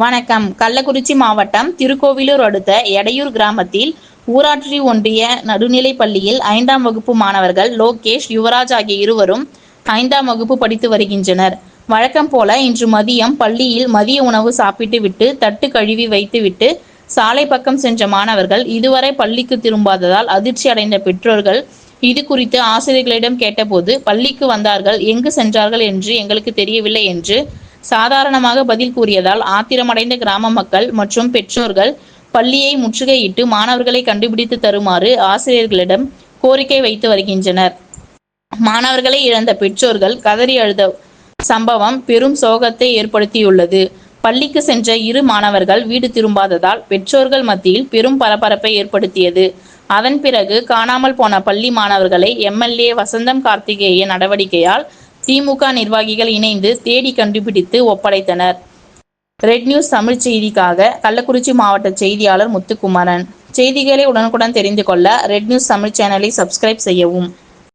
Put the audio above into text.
வணக்கம். கள்ளக்குறிச்சி மாவட்டம் திருக்கோவிலூர் அடுத்த எடையூர் கிராமத்தில் ஊராட்சி ஒன்றிய நடுநிலைப் பள்ளியில் 5ஆம் வகுப்பு மாணவர்கள் லோகேஷ், யுவராஜ் ஆகிய இருவரும் 5ஆம் வகுப்பு படித்து வருகின்றனர். வழக்கம் போல இன்று மதியம் பள்ளியில் மதிய உணவு சாப்பிட்டு விட்டு தட்டு கழுவி வைத்துவிட்டு சாலை பக்கம் சென்ற மாணவர்கள் இதுவரை பள்ளிக்கு திரும்பாததால் அதிர்ச்சி அடைந்த பெற்றோர்கள் இது குறித்து ஆசிரியர்களிடம் கேட்டபோது, பள்ளிக்கு வந்தார்கள், எங்கு சென்றார்கள் என்று எங்களுக்கு தெரியவில்லை என்று சாதாரணமாக பதில் கூறியதால் ஆத்திரமடைந்த கிராம மக்கள் மற்றும் பெற்றோர்கள் பள்ளியை முற்றுகையிட்டு மாணவர்களை கண்டுபிடித்து தருமாறு ஆசிரியர்களிடம் கோரிக்கை வைத்து வருகின்றனர். மாணவர்களை இழந்த பெற்றோர்கள் கதறி அழுத சம்பவம் பெரும் சோகத்தை ஏற்படுத்தியுள்ளது. பள்ளிக்கு சென்ற இரு மாணவர்கள் வீடு திரும்பாததால் பெற்றோர்கள் மத்தியில் பெரும் பரபரப்பை ஏற்படுத்தியது. அதன் பிறகு காணாமல் போன பள்ளி மாணவர்களை எம்.எல்.ஏ. வசந்தம் கார்த்திகேயன் நடவடிக்கையால் திமுக நிர்வாகிகள் இணைந்து தேடி கண்டுபிடித்து ஒப்படைத்தனர். ரெட் நியூஸ் தமிழ் செய்திக்காக கள்ளக்குறிச்சி மாவட்ட செய்தியாளர் முத்துக்குமரன். செய்திகளை உடனுக்குடன் தெரிந்து கொள்ள ரெட் நியூஸ் தமிழ் சேனலை சப்ஸ்கிரைப் செய்யவும்.